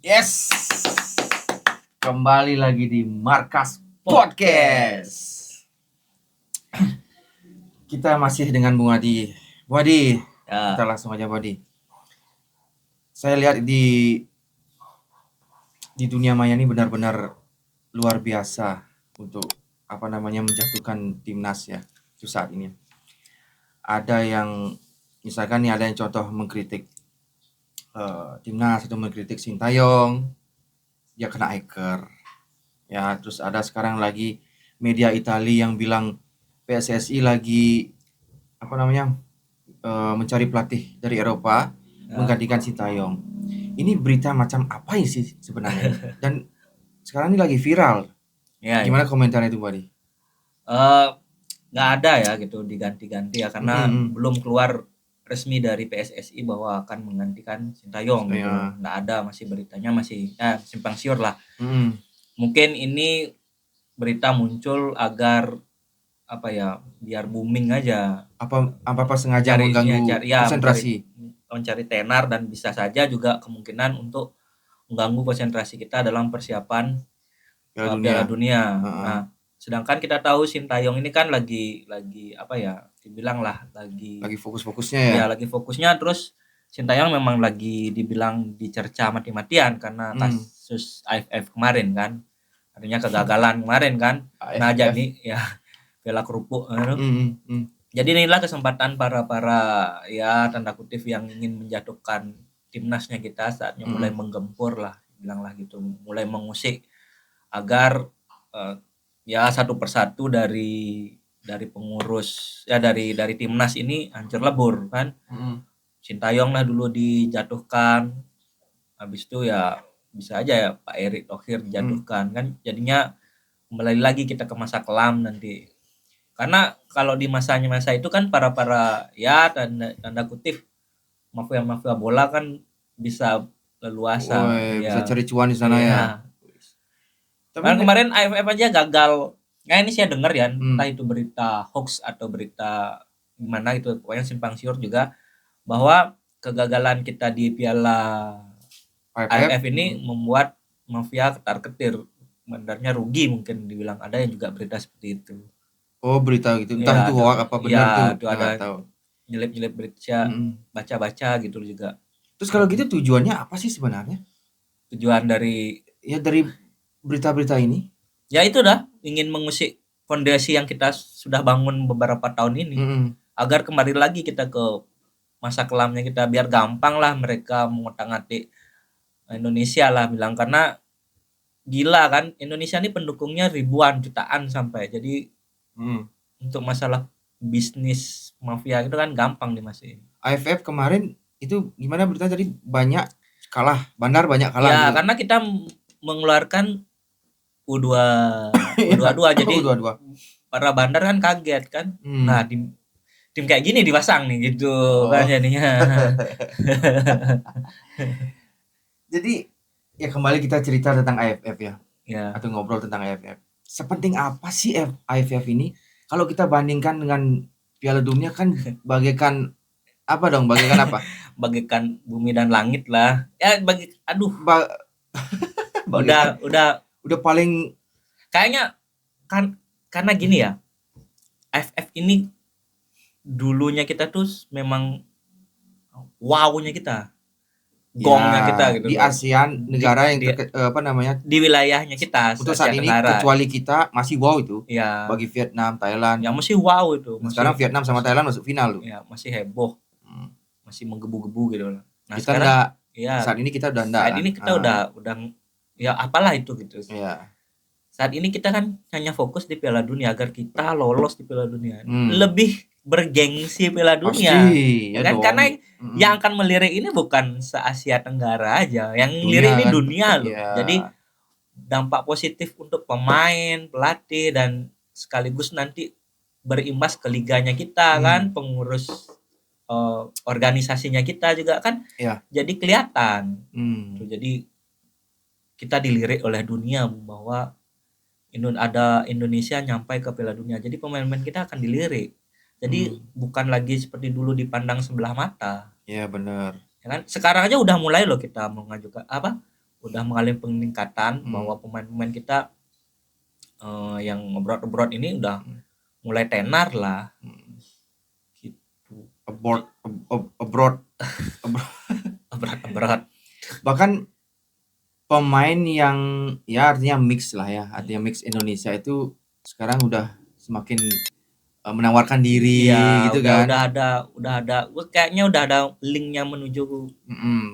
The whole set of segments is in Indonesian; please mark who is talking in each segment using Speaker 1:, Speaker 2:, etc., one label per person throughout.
Speaker 1: Yes, kembali lagi di Markas Podcast. Kita masih dengan Bung Adi. Bung Adi, kita
Speaker 2: Ya,
Speaker 1: langsung aja Bung Adi. Saya lihat di dunia maya ini benar-benar luar biasa untuk menjatuhkan timnas ya itu saat ini. Ada yang misalkan nih ada yang contoh mengkritik timnas atau mengkritik Sintayong, dia kena hacker. Ya, terus ada sekarang lagi media Italia yang bilang PSSI lagi mencari pelatih dari Eropa menggantikan Sintayong. Ini berita macam apa sih sebenarnya? Dan sekarang ini lagi viral.
Speaker 2: ya.
Speaker 1: Gimana komentarnya itu, Buddy?
Speaker 2: Nggak ada ya gitu diganti-ganti ya karena belum keluar resmi dari PSSI bahwa akan menggantikan Sintayong gitu. Nggak ada, masih beritanya masih simpang siur lah. Mungkin ini berita muncul agar biar booming aja.
Speaker 1: Apa sengaja mengganggu konsentrasi?
Speaker 2: Mencari tenar dan bisa saja juga kemungkinan untuk mengganggu konsentrasi kita dalam persiapan Piala Dunia. Nah, sedangkan kita tahu Sintayong ini kan lagi dibilang lah lagi
Speaker 1: fokus-fokusnya ya.
Speaker 2: Ya, lagi fokusnya. Terus Sintayong memang lagi dibilang dicerca mati-matian karena kasus AFF kemarin kan. Artinya kegagalan kemarin kan. Nah, jadi ya Piala Kerupuk Jadi inilah kesempatan para ya tanda kutip yang ingin menjatuhkan timnasnya kita saatnya mulai menggempur lah, bilanglah gitu, mulai mengusik agar ya satu persatu dari pengurus ya dari timnas ini hancur lebur kan. Sintayong lah dulu dijatuhkan, habis itu ya bisa aja ya Pak Erick Thohir dijatuhkan kan, jadinya kembali lagi kita ke masa kelam nanti. Karena kalau di masa itu kan para ya tanda kutip mafia bola kan bisa leluasa
Speaker 1: bisa cari cuan di sana ya.
Speaker 2: Tapi kemarin AFF aja gagal. Nah, ini saya dengar ya, entah itu berita hoax atau berita gimana gitu, pokoknya simpang siur juga bahwa kegagalan kita di Piala AFF ini membuat mafia ketar-ketir. Sebenarnya rugi, mungkin dibilang, ada yang juga berita seperti itu.
Speaker 1: Oh, berita gitu. Entah itu hoax apa benar tuh.
Speaker 2: Ada nyelip-nyelip berita, baca-baca gitu juga.
Speaker 1: Terus kalau gitu tujuannya apa sih sebenarnya?
Speaker 2: Tujuan dari
Speaker 1: berita-berita ini?
Speaker 2: Ya itu dah, ingin mengusik fondasi yang kita sudah bangun beberapa tahun ini. Agar kembali lagi kita ke masa kelamnya kita, biar gampang lah mereka mengotak-atik Indonesia lah bilang. Karena gila kan, Indonesia ini pendukungnya ribuan, jutaan sampai. Jadi untuk masalah bisnis mafia itu kan gampang dimasukin.
Speaker 1: AFF kemarin itu gimana berita tadi, banyak kalah, Bandar banyak kalah.
Speaker 2: Ya gitu. Karena kita mengeluarkan U22 jadi U22. Para Bandar kan kaget kan. Nah, tim kayak gini dipasang nih gitu kan jadinya.
Speaker 1: Jadi ya kembali kita cerita tentang AFF ya.
Speaker 2: Atau
Speaker 1: ngobrol tentang AFF. Sepenting apa sih AFF ini? Kalau kita bandingkan dengan Piala Dunia kan bagaikan apa dong? Bagaikan apa?
Speaker 2: Bagaikan bumi dan langit lah. Ya udah
Speaker 1: paling
Speaker 2: kayaknya kan, karena gini ya. AFF ini dulunya kita tuh memang wow-nya kita. Gongnya kita gitu.
Speaker 1: Di ASEAN, negara yang
Speaker 2: di wilayahnya kita.
Speaker 1: Untuk saat ini kecuali kita masih wow itu.
Speaker 2: Ya.
Speaker 1: Bagi Vietnam, Thailand.
Speaker 2: Ya masih wow itu.
Speaker 1: Sekarang Vietnam sama Thailand masuk final tuh.
Speaker 2: Ya, masih heboh. Masih menggebu-gebu gitu. Nah,
Speaker 1: kita sekarang
Speaker 2: saat ini kita udah enggak. Saat ini kita udah ya apalah itu gitu.
Speaker 1: Iya.
Speaker 2: Saat ini kita kan hanya fokus di Piala Dunia agar kita lolos di Piala Dunia. Lebih bergengsi Piala Dunia.
Speaker 1: Pasti, ya
Speaker 2: kan? Karena yang akan melirik ini bukan se-Asia Tenggara aja, yang melirik ini dunia loh. Ya. Jadi dampak positif untuk pemain, pelatih, dan sekaligus nanti berimbas ke liganya kita kan, pengurus organisasinya kita juga kan.
Speaker 1: Ya.
Speaker 2: Jadi kelihatan. Jadi kita dilirik oleh dunia bahwa ada Indonesia nyampai ke Piala Dunia. Jadi pemain-pemain kita akan dilirik. Jadi bukan lagi seperti dulu dipandang sebelah mata.
Speaker 1: Iya benar.
Speaker 2: Ya kan? Sekarang aja udah mulai loh kita mengajukan udah mengalami peningkatan
Speaker 1: Hmm.
Speaker 2: bahwa pemain-pemain kita yang abroad ini udah mulai tenar lah gitu.
Speaker 1: Abroad.
Speaker 2: Abroad.
Speaker 1: Bahkan pemain yang ya artinya mix lah ya, artinya mix Indonesia itu sekarang udah semakin menawarkan diri
Speaker 2: Iya,
Speaker 1: gitu kan.
Speaker 2: udah ada kayaknya udah ada linknya menuju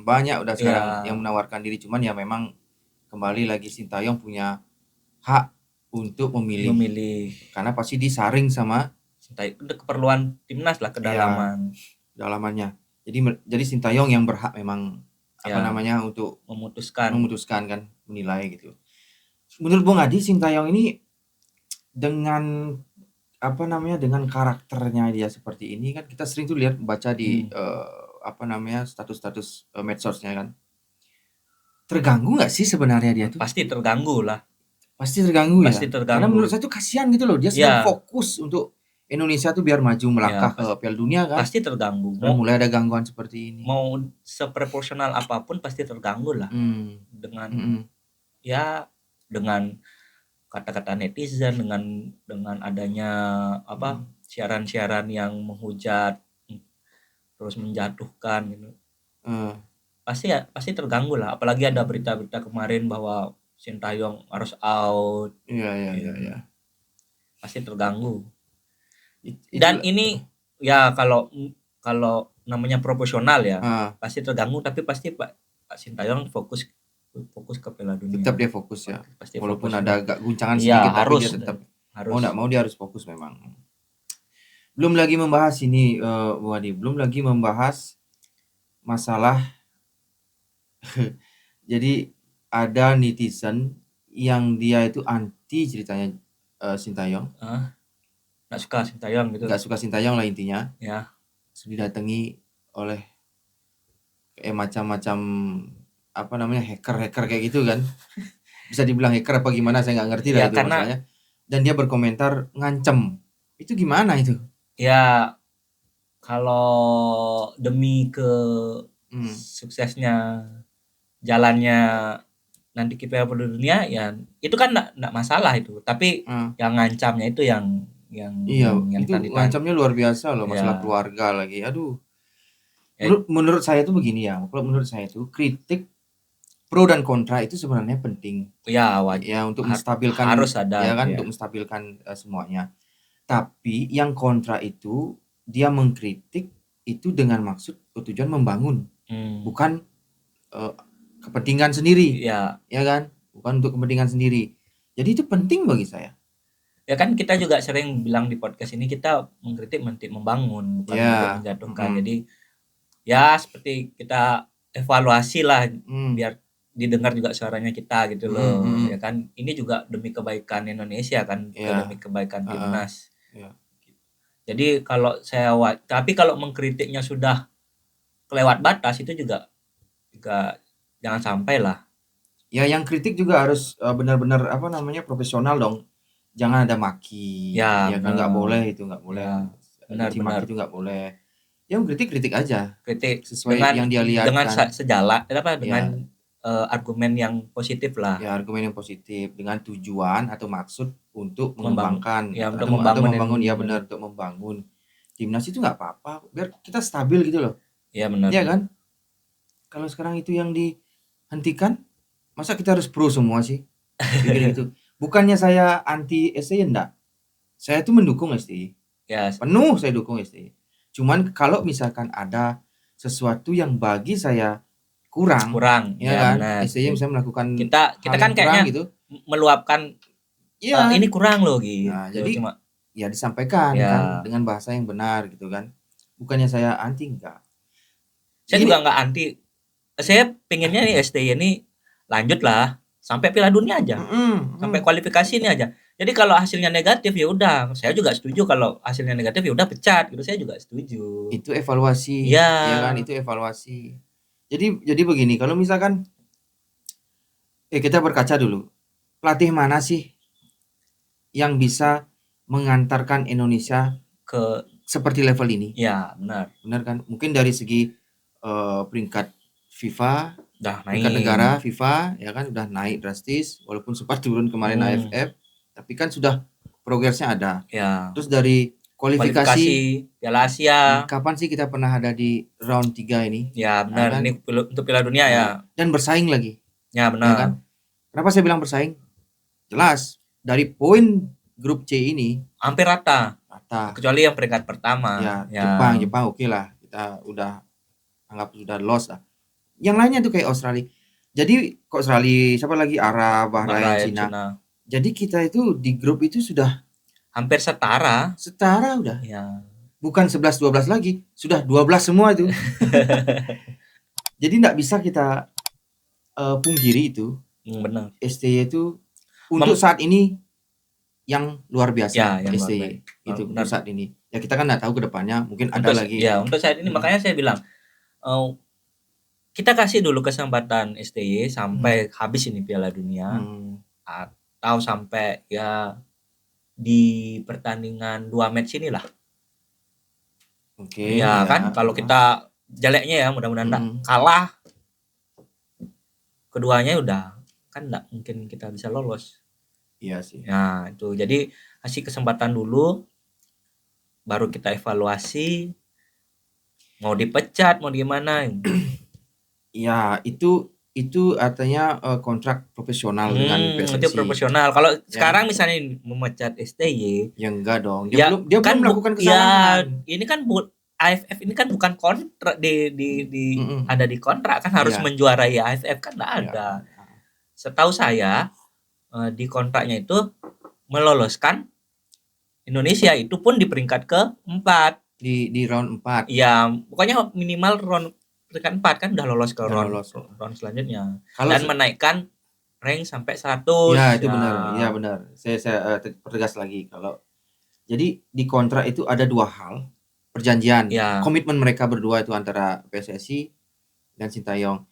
Speaker 1: Banyak udah sekarang
Speaker 2: ya,
Speaker 1: yang menawarkan diri, cuman ya memang kembali lagi Sintayong punya hak untuk memilih karena pasti disaring sama
Speaker 2: Sintayong keperluan timnas lah kedalaman.
Speaker 1: Dalamannya. Jadi Sintayong yang berhak memang untuk memutuskan kan, menilai gitu. Menurut Bung Adi, Sintayong ini dengan dengan karakternya dia seperti ini kan, kita sering tuh baca di status-status medsosnya kan. Terganggu nggak sih sebenarnya dia tuh?
Speaker 2: Pasti terganggu lah.
Speaker 1: Pasti terganggu ya.
Speaker 2: Pasti terganggu.
Speaker 1: Karena menurut saya tuh kasihan gitu loh. Dia sedang fokus untuk Indonesia tuh biar maju melangkah ke Piala Dunia kan.
Speaker 2: Pasti terganggu.
Speaker 1: Mulai ada gangguan seperti ini.
Speaker 2: Mau seproporsional apapun pasti terganggu lah. Dengan dengan kata-kata netizen, dengan adanya siaran-siaran yang menghujat terus menjatuhkan gitu. Pasti terganggu lah, apalagi ada berita-berita kemarin bahwa Sintayong harus out.
Speaker 1: Iya.
Speaker 2: Pasti terganggu. Dan ini ya kalau namanya proporsional ya, pasti terganggu, tapi pasti Pak Sintayong fokus ke Piala Dunia.
Speaker 1: Tetap dia fokus ya. Pasti walaupun fokus ada agak guncangan
Speaker 2: sedikit,
Speaker 1: tapi dia tetap mau enggak mau dia harus fokus memang. Belum lagi membahas ini Bu Adi, belum lagi membahas masalah jadi ada netizen yang dia itu anti ceritanya Sintayong.
Speaker 2: Nggak suka Sintayong gitu.
Speaker 1: Nggak suka Sintayong lah intinya.
Speaker 2: Ya.
Speaker 1: Didatangi oleh macam-macam hacker kayak gitu kan. Bisa dibilang hacker apa gimana, saya nggak ngerti lah itu masalahnya. Dan dia berkomentar ngancem. Itu gimana itu?
Speaker 2: Ya kalau demi ke suksesnya jalannya nanti ke Piala Dunia ya itu kan enggak masalah itu, tapi yang ngancamnya itu yang
Speaker 1: itu ngancamnya luar biasa loh, masalah keluarga lagi. Aduh. Menurut saya itu begini ya. Kalau menurut saya itu kritik pro dan kontra itu sebenarnya penting.
Speaker 2: Ya,
Speaker 1: untuk menstabilkan
Speaker 2: harus ada
Speaker 1: ya kan, untuk menstabilkan semuanya. Tapi yang kontra itu dia mengkritik itu dengan maksud tujuan membangun, bukan kepentingan sendiri. Ya kan? Bukan untuk kepentingan sendiri. Jadi itu penting bagi saya.
Speaker 2: Ya kan kita juga sering bilang di podcast ini kita mengkritik membangun, bukan untuk menjatuhkan. Jadi ya seperti kita evaluasi lah biar didengar juga suaranya kita gitu loh. Ya kan, ini juga demi kebaikan Indonesia kan, demi kebaikan timnas. Jadi tapi kalau mengkritiknya sudah kelewat batas itu juga jangan sampai lah.
Speaker 1: Ya yang kritik juga harus benar-benar profesional dong. Jangan ada maki. Ya kan, nggak boleh itu, nggak boleh.
Speaker 2: Benar.
Speaker 1: Itu nggak boleh. Yang kritik aja.
Speaker 2: Kritik
Speaker 1: sesuai dengan, yang dia lihat
Speaker 2: dengan sejalan dengan argumen yang positif lah. Ya,
Speaker 1: argumen yang positif dengan tujuan atau maksud untuk mengembangkan
Speaker 2: untuk
Speaker 1: membangun ya benar, untuk membangun timnas itu nggak apa-apa, biar kita stabil gitu loh.
Speaker 2: Ya benar.
Speaker 1: Ya kan? Kalau sekarang itu yang dihentikan, masa kita harus pro semua sih? Gitu. Bukannya saya anti STY, enggak. Saya tuh mendukung STY.
Speaker 2: Ya,
Speaker 1: penuh saya dukung STY. Cuman kalau misalkan ada sesuatu yang bagi saya kurang ya kan, STY bisa melakukan
Speaker 2: kita kan kayaknya gitu, meluapkan ini kurang loh gitu.
Speaker 1: Nah, jadi cuma disampaikan kan dengan bahasa yang benar gitu kan. Bukannya saya anti, enggak.
Speaker 2: Saya juga enggak anti. Saya pengennya nih STY ini lanjut lah sampai Piala Dunia aja. Sampai kualifikasi ini aja. Jadi kalau hasilnya negatif ya udah, saya juga setuju. Kalau hasilnya negatif ya udah pecat gitu, saya juga setuju.
Speaker 1: Itu evaluasi. Ya kan, itu evaluasi. Jadi begini, kalau misalkan kita berkaca dulu. Pelatih mana sih yang bisa mengantarkan Indonesia
Speaker 2: ke
Speaker 1: seperti level ini?
Speaker 2: Ya, benar.
Speaker 1: Benar kan? Mungkin dari segi peringkat FIFA
Speaker 2: Udah
Speaker 1: peringkat
Speaker 2: naik.
Speaker 1: negara FIFA ya kan udah naik drastis walaupun sempat turun kemarin AFF, tapi kan sudah progresnya ada.
Speaker 2: Ya.
Speaker 1: Terus dari kualifikasi
Speaker 2: Piala Asia.
Speaker 1: kapan sih kita pernah ada di round 3 ini?
Speaker 2: Ya benar,
Speaker 1: kan?
Speaker 2: ini untuk Piala Dunia ya.
Speaker 1: Dan bersaing lagi.
Speaker 2: Ya benar.
Speaker 1: Ya kan? Kenapa saya bilang bersaing? Jelas dari poin grup C ini
Speaker 2: hampir rata. Kecuali yang peringkat pertama.
Speaker 1: Ya. Jepang oke lah. Kita udah anggap sudah lost lah. Yang lainnya tuh kayak Australia. Jadi Australia, siapa lagi? Arab, Bahrain, Cina. Jadi kita itu di grup itu sudah
Speaker 2: hampir setara.
Speaker 1: Setara udah.
Speaker 2: Ya.
Speaker 1: Bukan 11-12 lagi, sudah 12 semua itu. Jadi enggak bisa kita pungkiri itu.
Speaker 2: Benar.
Speaker 1: STY itu untuk saat ini yang luar biasa.
Speaker 2: Ya,
Speaker 1: STY itu untuk saat ini. Ya kita kan enggak tahu ke depannya, mungkin ada lagi.
Speaker 2: Ya, untuk saat ini makanya saya bilang kita kasih dulu kesempatan STY sampai habis ini Piala Dunia, atau sampai ya di pertandingan 2 match inilah.
Speaker 1: Oke.
Speaker 2: Ya kan, kalau kita jeleknya ya mudah-mudahan kalah keduanya udah kan enggak mungkin kita bisa lolos.
Speaker 1: Iya sih.
Speaker 2: Nah, itu. Jadi kasih kesempatan dulu baru kita evaluasi mau dipecat mau gimana.
Speaker 1: Ya, itu artinya kontrak profesional dengan PSSI.
Speaker 2: Itu profesional. Kalau sekarang misalnya memecat STY,
Speaker 1: ya enggak dong. Dia belum melakukan
Speaker 2: Ya,
Speaker 1: kesalahan.
Speaker 2: ini kan AFF ini kan bukan kontrak ada di kontrak kan harus menjuarai AFF kan enggak ada. Setahu saya di kontraknya itu meloloskan Indonesia itu pun di peringkat ke-4
Speaker 1: di round 4.
Speaker 2: Ya, pokoknya minimal round peringkat 4 kan udah lolos ke round selanjutnya. Dan menaikkan rank sampai 100.
Speaker 1: Ya, itu benar. Ya benar. Saya pertegas lagi kalau jadi di kontrak itu ada 2 hal. Perjanjian, komitmen mereka berdua itu antara PSSI dan Sintayong.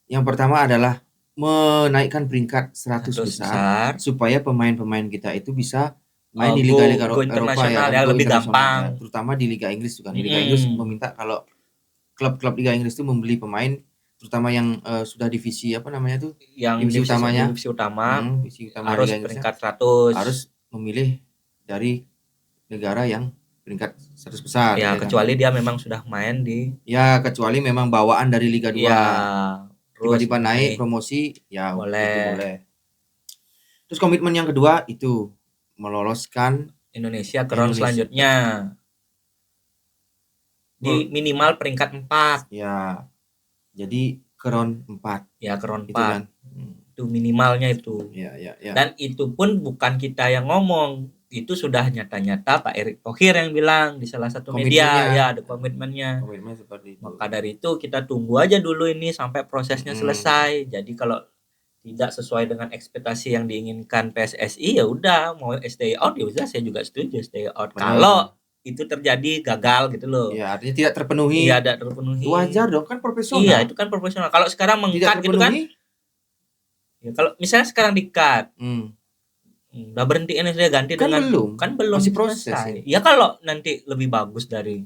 Speaker 1: Yang pertama adalah menaikkan peringkat 100 besar supaya pemain-pemain kita itu bisa main di liga-liga Eropa ya,
Speaker 2: lebih gampang.
Speaker 1: Terutama di Liga Inggris juga. Liga Inggris meminta kalau klub-klub Liga Inggris itu membeli pemain terutama yang sudah divisi apa namanya tuh?
Speaker 2: Yang divisi utama harus peringkat 100.
Speaker 1: Harus memilih dari negara yang peringkat 100 besar.
Speaker 2: Ya, kecuali dia memang sudah main di
Speaker 1: kecuali memang bawaan dari Liga 2.
Speaker 2: Ya,
Speaker 1: tiba-tiba naik promosi ya
Speaker 2: boleh.
Speaker 1: Itu boleh. Terus komitmen yang kedua itu meloloskan
Speaker 2: Indonesia ke round selanjutnya. Di minimal peringkat 4.
Speaker 1: Ya. Jadi ke round 4.
Speaker 2: Ya, ke round 4. Itu, kan? Itu minimalnya itu.
Speaker 1: Ya.
Speaker 2: Dan itu pun bukan kita yang ngomong. Itu sudah nyata-nyata Pak Erick Thohir yang bilang di salah satu media. Ya, ada komitmennya.
Speaker 1: Komitmen seperti itu.
Speaker 2: Maka dari itu kita tunggu aja dulu ini sampai prosesnya selesai. Jadi kalau tidak sesuai dengan ekspektasi yang diinginkan PSSI ya udah mau stay out ya udah saya juga setuju stay out. Kalau itu terjadi gagal gitu loh.
Speaker 1: Ya, artinya tidak terpenuhi.
Speaker 2: Iya, tidak terpenuhi.
Speaker 1: Wajar dong, kan profesional.
Speaker 2: Iya, itu kan profesional. Kalau sekarang meng-cut gitu kan. Ya, kalau misalnya sekarang di-cut. Udah berhenti ini saya ganti
Speaker 1: kan
Speaker 2: dengan belum
Speaker 1: masih proses.
Speaker 2: Ya kalau nanti lebih bagus dari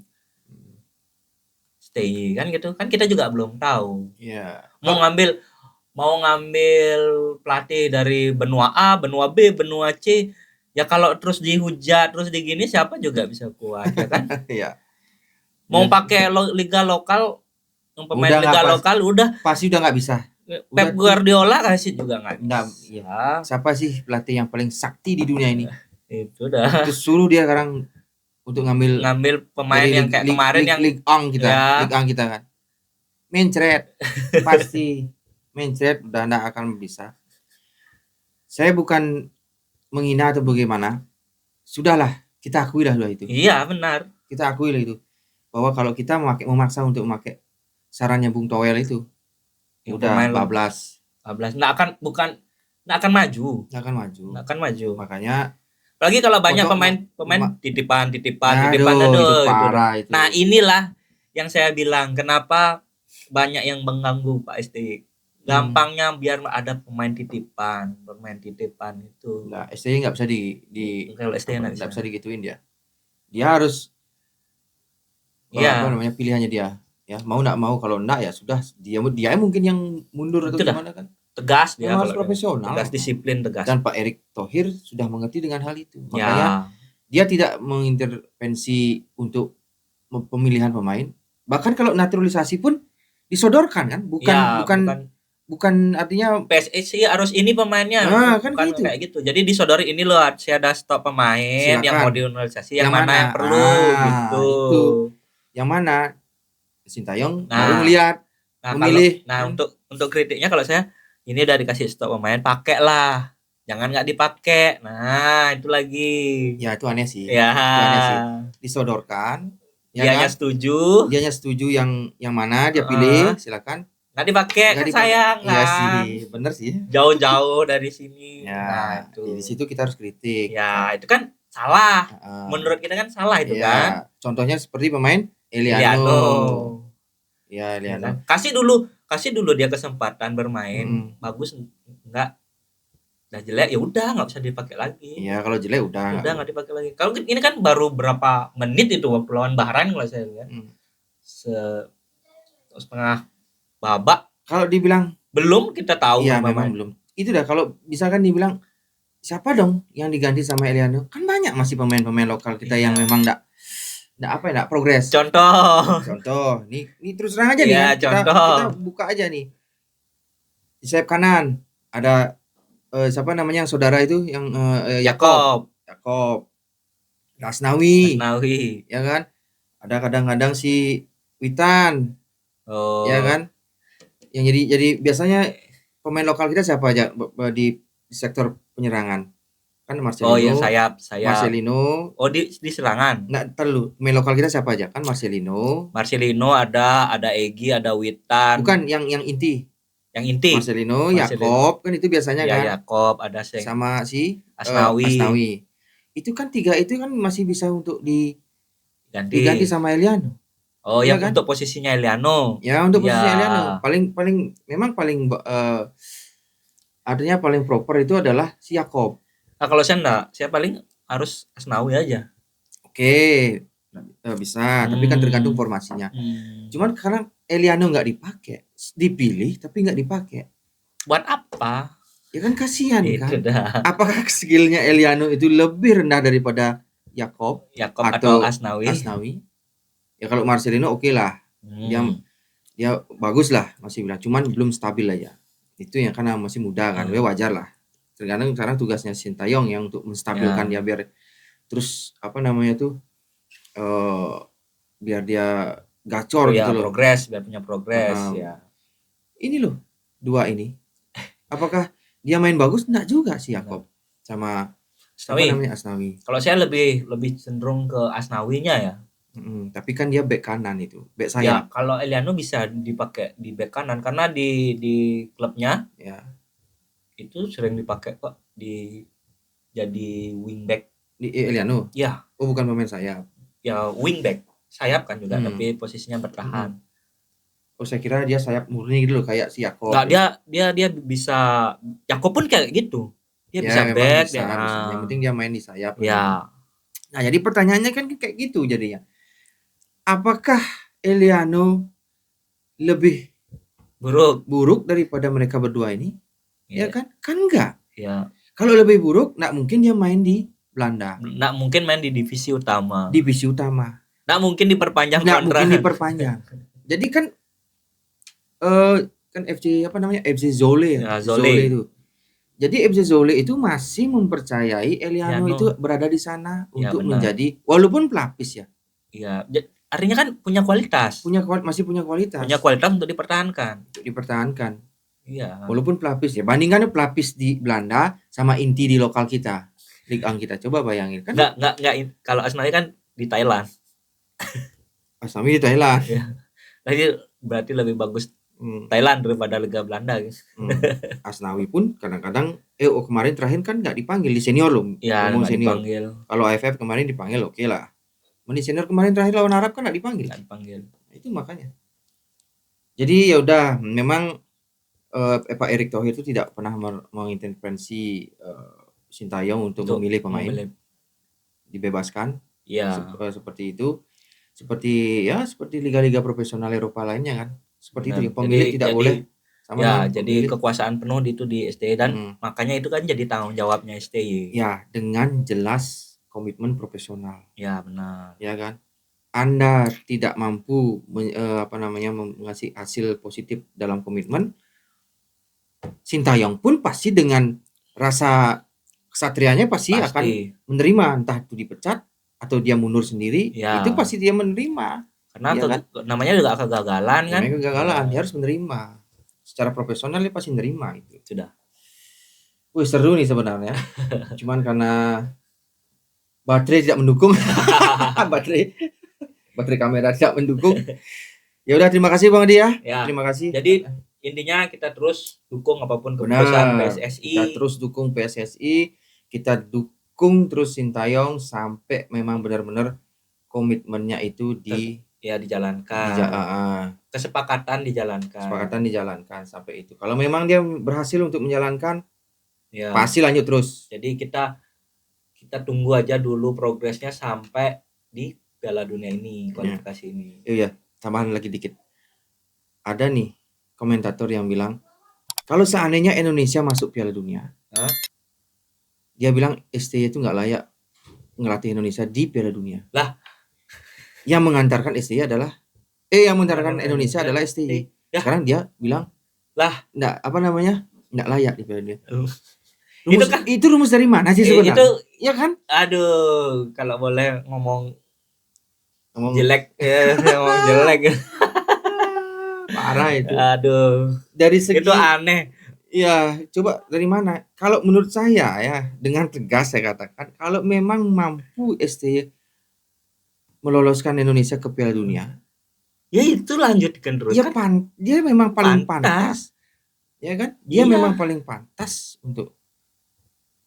Speaker 2: stay kan gitu. Kan kita juga belum tahu.
Speaker 1: Iya.
Speaker 2: Mau ngambil pelatih dari benua A, benua B, benua C, ya kalau terus dihujat, terus digini siapa juga bisa kuat ya kan?
Speaker 1: Iya.
Speaker 2: Mau pakai liga lokal, pemain liga lokal udah
Speaker 1: pasti udah nggak bisa.
Speaker 2: Pep Guardiola kasih juga nggak bisa.
Speaker 1: Ya. Siapa sih pelatih yang paling sakti di dunia ini?
Speaker 2: Itu dah.
Speaker 1: Terus suruh dia sekarang untuk ngambil
Speaker 2: pemain yang kayak kemarin yang
Speaker 1: Ligue 1 kita, Ligue 1 kita kan. Mencret pasti mencret udah enggak akan bisa. Saya bukan menghina atau bagaimana. Sudahlah, kita akui lah itu.
Speaker 2: Iya, benar.
Speaker 1: Kita akui lah itu. Bahwa kalau kita memaksa untuk memakai sarannya Bung Toel itu udah bablas.
Speaker 2: Nggak akan maju.
Speaker 1: Makanya
Speaker 2: apalagi kalau banyak pemain titipan
Speaker 1: itu.
Speaker 2: Parah itu. Nah, inilah yang saya bilang kenapa banyak yang mengganggu Pak STY. Gampangnya biar ada pemain titipan itu.
Speaker 1: Nah, STY nggak bisa
Speaker 2: kalau STY
Speaker 1: nggak bisa digituin dia. Dia harus apa namanya pilihannya dia. Ya, mau nggak mau, kalau enggak ya sudah dia mungkin yang mundur atau
Speaker 2: Itu dah
Speaker 1: gimana kan.
Speaker 2: tegas dia
Speaker 1: Memang harus
Speaker 2: kalau dia.
Speaker 1: profesional
Speaker 2: Tegas,
Speaker 1: memang.
Speaker 2: disiplin, tegas.
Speaker 1: Dan Pak Erick Thohir sudah mengerti dengan hal itu. Makanya
Speaker 2: Ya,
Speaker 1: dia tidak mengintervensi untuk pemilihan pemain. Bahkan kalau naturalisasi pun disodorkan kan,
Speaker 2: ya
Speaker 1: bukan artinya
Speaker 2: PSSI harus ini pemainnya,
Speaker 1: kan
Speaker 2: bukan
Speaker 1: gitu.
Speaker 2: kayak gitu. Jadi disodori ini loh, saya ada stok pemain yang mau
Speaker 1: Silakan.
Speaker 2: dinormalisasi, yang
Speaker 1: Yang
Speaker 2: mana
Speaker 1: mana?
Speaker 2: yang perlu gitu.
Speaker 1: Itu. Yang mana? Sintayong mau
Speaker 2: Nah,
Speaker 1: ngelihat, memilih.
Speaker 2: untuk kritiknya kalau saya ini udah dikasih stok pemain, pakailah. Jangan nggak dipakai. Nah, itu lagi.
Speaker 1: Ya itu aneh sih.
Speaker 2: Ya,
Speaker 1: Itu aneh sih. Disodorkan, ya
Speaker 2: dianya
Speaker 1: kan?
Speaker 2: setuju,
Speaker 1: Dianya setuju yang mana dia
Speaker 2: heeh,
Speaker 1: pilih, silakan.
Speaker 2: nggak dipakai
Speaker 1: Nggak
Speaker 2: kan
Speaker 1: dipakai.
Speaker 2: sayang
Speaker 1: Iya
Speaker 2: kan.
Speaker 1: sih, bener sih.
Speaker 2: Jauh-jauh dari sini. Nah,
Speaker 1: Ya,
Speaker 2: itu.
Speaker 1: di situ kita harus kritik.
Speaker 2: Ya, itu kan salah.
Speaker 1: Heeh.
Speaker 2: Menurut kita kan salah itu
Speaker 1: Iya.
Speaker 2: kan.
Speaker 1: Contohnya seperti pemain
Speaker 2: Eliano.
Speaker 1: Ya,
Speaker 2: Ya
Speaker 1: Eliano.
Speaker 2: kan? Kasih dulu dia kesempatan bermain. Bagus enggak, udah jelek ya udah nggak usah dipakai lagi.
Speaker 1: Iya, kalau jelek udah
Speaker 2: Nggak dipakai lagi. Kalau ini kan baru berapa menit itu waktu lawan Bahrain kalau saya lihat. Setengah babak.
Speaker 1: Kalau dibilang
Speaker 2: belum kita tahu.
Speaker 1: Iya, memang belum. Itu dah, kalau misalkan dibilang siapa dong yang diganti sama Eliano? Kan banyak masih pemain-pemain lokal kita yang memang enggak progres. Contoh, nih terus terang aja nih ya. Kita buka aja nih. Di sayap kanan ada siapa namanya yang saudara itu yang Yakob. Asnawi. Ya kan? Ada kadang-kadang si Witan. Ya kan? Yang jadi biasanya pemain lokal kita siapa aja di sektor penyerangan? Kan Marcelino.
Speaker 2: Oh ya, sayap.
Speaker 1: Marcelino.
Speaker 2: Oh di serangan.
Speaker 1: Nggak terlalu. Pemain lokal kita siapa aja? Kan Marcelino ada Egy, ada Witan. Bukan yang inti. Yang inti. Marcelino, Yakob, kan itu biasanya
Speaker 2: ya,
Speaker 1: kan.
Speaker 2: Yakob ada
Speaker 1: sama si
Speaker 2: Asnawi.
Speaker 1: Itu kan tiga itu kan masih bisa untuk diganti sama Eliano.
Speaker 2: Oh, ya, yang kan? Untuk posisinya Eliano.
Speaker 1: Ya, untuk posisinya Eliano. Paling artinya paling proper itu adalah si Yakob.
Speaker 2: Nah, kalau saya enggak, saya paling harus Asnawi aja.
Speaker 1: Oke, bisa, tapi kan tergantung formasinya. Cuman karena Eliano nggak dipakai, dipilih tapi nggak dipakai.
Speaker 2: Buat apa?
Speaker 1: Ya kan kasihan kan. Apakah skillnya Eliano itu lebih rendah daripada Yakob
Speaker 2: atau Asnawi?
Speaker 1: Ya kalau Marcelino oke lah. Dia bagus lah masih bilang, cuman belum stabil aja. Itu ya karena masih muda kan, wajar lah. Terkadang sekarang tugasnya Sintayong yang untuk menstabilkan dia biar terus biar dia gacor gitu loh.
Speaker 2: Biar punya progres ya.
Speaker 1: Ini loh, dua ini. Apakah dia main bagus? Enggak juga sih Yakob sama Asnawi. Kalau saya lebih cenderung ke Asnawinya ya. Tapi kan dia bek kanan itu, bek sayap. Ya, kalau Eliano bisa dipakai di bek kanan karena di klubnya ya itu sering dipakai kok jadi wingback di Eliano. Ya. Oh, bukan pemain sayap. Ya, wingback. Sayap kan juga, tapi posisinya bertahan. Oh, saya kira dia sayap murni gitu loh kayak si Yakob. Enggak, dia bisa. Yakob pun kayak gitu. Dia bisa back, bisa. Yang penting dia main di sayap. Ya. Nah, jadi pertanyaannya kan kayak gitu jadinya. Apakah Eliano lebih buruk daripada mereka berdua ini? Ya kan? Kan enggak. Ya. Kalau lebih buruk, enggak mungkin dia main di Belanda. Enggak mungkin main di divisi utama. Enggak mungkin diperpanjang kontrak. Jadi kan FC FC Zole ya. Zole itu. Jadi FC Zole itu masih mempercayai Eliano itu berada di sana untuk menjadi walaupun pelapis ya. Iya. Artinya kan punya kualitas. Masih punya kualitas. Punya kualitas untuk dipertahankan. Iya. Walaupun pelapis ya. Bandingkan pelapis di Belanda sama inti di lokal kita. Liga kita. Coba bayangin kan. Enggak kalau Asnawi kan di Thailand. Asnawi di Thailand. Ya. Lagi berarti lebih bagus Thailand daripada Liga Belanda guys. Asnawi pun kadang-kadang kemarin terakhir kan enggak dipanggil di senior loh. Ya, senior. Kalau AFF kemarin dipanggil oke lah. Di senior kemarin terakhir lawan Arab kan enggak dipanggil. Itu makanya. Jadi ya udah, memang Pak Erick Thohir itu tidak pernah mengintervensi Sintayong untuk memilih pemain. Dibebaskan. Ya. Seperti itu. seperti liga-liga profesional Eropa lainnya kan. Seperti itu
Speaker 2: Benar.
Speaker 1: ya, pemilik
Speaker 2: Jadi-
Speaker 1: tidak
Speaker 2: jadi-
Speaker 1: boleh sama
Speaker 2: Ya,
Speaker 1: dengan
Speaker 2: jadi
Speaker 1: pemilik.
Speaker 2: kekuasaan penuh itu di STY dan
Speaker 1: Mm.
Speaker 2: makanya itu kan jadi tanggung jawabnya STY.
Speaker 1: Ya, dengan jelas komitmen profesional,
Speaker 2: Ya, benar.
Speaker 1: ya kan. Anda tidak mampu mengasih hasil positif dalam komitmen, Sintayong pun pasti dengan rasa kesatrianya pasti akan menerima, entah itu dipecat atau dia mundur sendiri,
Speaker 2: Ya.
Speaker 1: itu pasti dia menerima.
Speaker 2: Karena
Speaker 1: Iya kan?
Speaker 2: namanya juga kegagalan kan.
Speaker 1: Namanya kegagalan, dia harus menerima. Secara profesional dia pasti menerima itu.
Speaker 2: Sudah.
Speaker 1: Wih, seru nih sebenarnya. Cuman karena baterai tidak mendukung. baterai kamera tidak mendukung. Ya udah, terima kasih Bang Adi ya. Terima kasih.
Speaker 2: Jadi intinya kita terus dukung apapun
Speaker 1: Benar.
Speaker 2: keputusan PSSI.
Speaker 1: Kita terus dukung PSSI, kita dukung terus Sintayong sampai memang benar-benar komitmennya itu dijalankan.
Speaker 2: Kesepakatan dijalankan
Speaker 1: sampai itu. Kalau memang dia berhasil untuk menjalankan,
Speaker 2: ya
Speaker 1: pasti lanjut terus.
Speaker 2: Jadi kita tunggu aja dulu progresnya sampai di Piala Dunia ini, kualifikasi ini.
Speaker 1: Iya, tambahan lagi dikit. Ada nih komentator yang bilang, kalau seandainya Indonesia masuk Piala Dunia, dia bilang STY itu nggak layak ngelatih Indonesia di Piala Dunia.
Speaker 2: Lah,
Speaker 1: yang mengantarkan STY adalah yang mengantarkan Indonesia adalah STY.
Speaker 2: Ya.
Speaker 1: Sekarang dia bilang, nggak layak di Piala Dunia. Itu rumus dari mana sih sebenarnya?
Speaker 2: Itu
Speaker 1: ya kan?
Speaker 2: Aduh, kalau boleh ngomong jelek ya, ngomong jelek.
Speaker 1: Parah itu.
Speaker 2: Aduh.
Speaker 1: Dari segi
Speaker 2: itu aneh.
Speaker 1: Ya, coba dari mana? Kalau menurut saya ya, dengan tegas saya katakan, kalau memang mampu STY meloloskan Indonesia ke Piala Dunia, ya itu lanjutkan terus. Ya dia memang paling pantas. Ya kan? Dia memang paling pantas untuk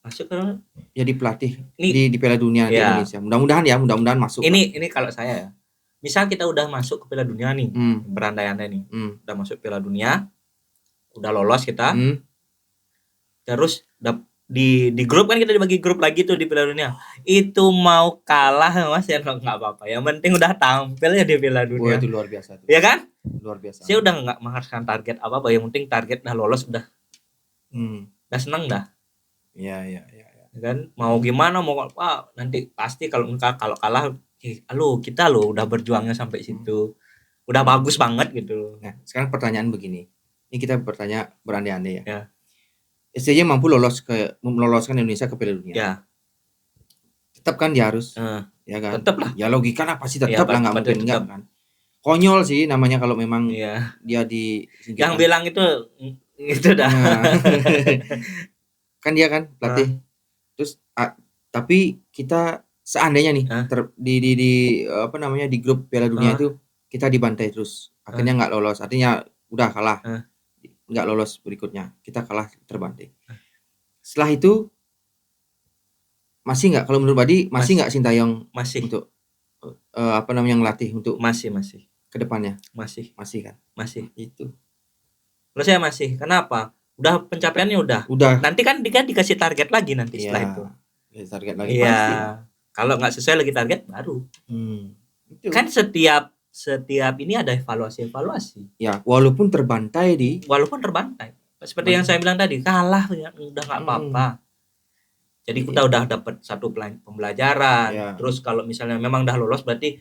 Speaker 1: masuk kan jadi pelatih di Piala Dunia di Indonesia. Mudah-mudahan masuk.
Speaker 2: Ini kalau saya ya. Misal kita udah masuk ke Piala Dunia nih, berandai-andai nih. Udah masuk Piala Dunia, udah lolos kita. Terus di grup kan kita dibagi grup lagi tuh di Piala Dunia. Itu mau kalah Mas ya enggak apa-apa. Yang penting udah tampil ya di Piala Dunia.
Speaker 1: Itu luar biasa tuh.
Speaker 2: Ya kan?
Speaker 1: Luar biasa.
Speaker 2: Saya udah enggak mengharuskan target apa-apa, yang penting target udah lolos udah. Udah seneng dah. Iya. Kan mau gimana mau nanti pasti kalau kalah kita udah berjuangnya sampai situ. Udah bagus banget gitu.
Speaker 1: Nah, sekarang pertanyaan begini. Ini kita bertanya berandai-andai
Speaker 2: ya.
Speaker 1: STY mampu meloloskan Indonesia ke Piala Dunia.
Speaker 2: Ya.
Speaker 1: Tetap kan dia harus. Ya kan?
Speaker 2: Tetap lah.
Speaker 1: Ya logika apa sih tetap lah, enggak mungkin enggak kan. Konyol sih namanya kalau memang dia di
Speaker 2: yang bilang itu dah.
Speaker 1: Kan dia kan pelatih. Terus tapi kita seandainya nih di grup Piala Dunia itu kita dibantai terus. Akhirnya enggak lolos. Artinya udah kalah. Enggak lolos berikutnya. Kita kalah terbantai. Setelah itu masih enggak, kalau menurut Badi masih enggak Sintayong untuk ngelatih untuk
Speaker 2: masih
Speaker 1: ke depannya?
Speaker 2: Masih
Speaker 1: kan?
Speaker 2: Masih.
Speaker 1: Itu.
Speaker 2: Menurut saya masih. Kenapa? Udah pencapaiannya udah. Nanti kan dikasih target lagi nanti setelah itu.
Speaker 1: Target lagi pasti.
Speaker 2: Kalau nggak sesuai lagi target baru.
Speaker 1: Itu.
Speaker 2: Kan setiap ini ada evaluasi.
Speaker 1: Ya, walaupun terbantai.
Speaker 2: Seperti yang saya bilang tadi, kalah ya, udah nggak apa-apa. Jadi kita udah dapat satu pembelajaran. Terus kalau misalnya memang udah lolos, berarti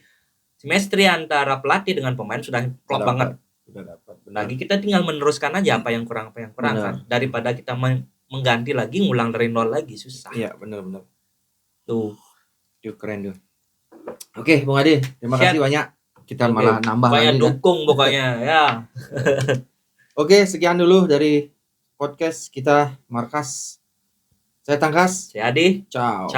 Speaker 2: chemistry antara pelatih dengan pemain sudah klop banget.
Speaker 1: Udah dapat.
Speaker 2: Lagi kita tinggal meneruskan aja apa yang kurang kan. Daripada kita mengganti lagi, ngulang dari nol lagi, susah.
Speaker 1: Iya, benar.
Speaker 2: Tuh.
Speaker 1: Keren tuh. Oke, Bung Ade, terima kasih banyak. Kita malah nambah
Speaker 2: lagi. Dukung pokoknya ya.
Speaker 1: Oke, sekian dulu dari podcast kita Markas. Saya Tangkas.
Speaker 2: Saya Adi.
Speaker 1: Ciao.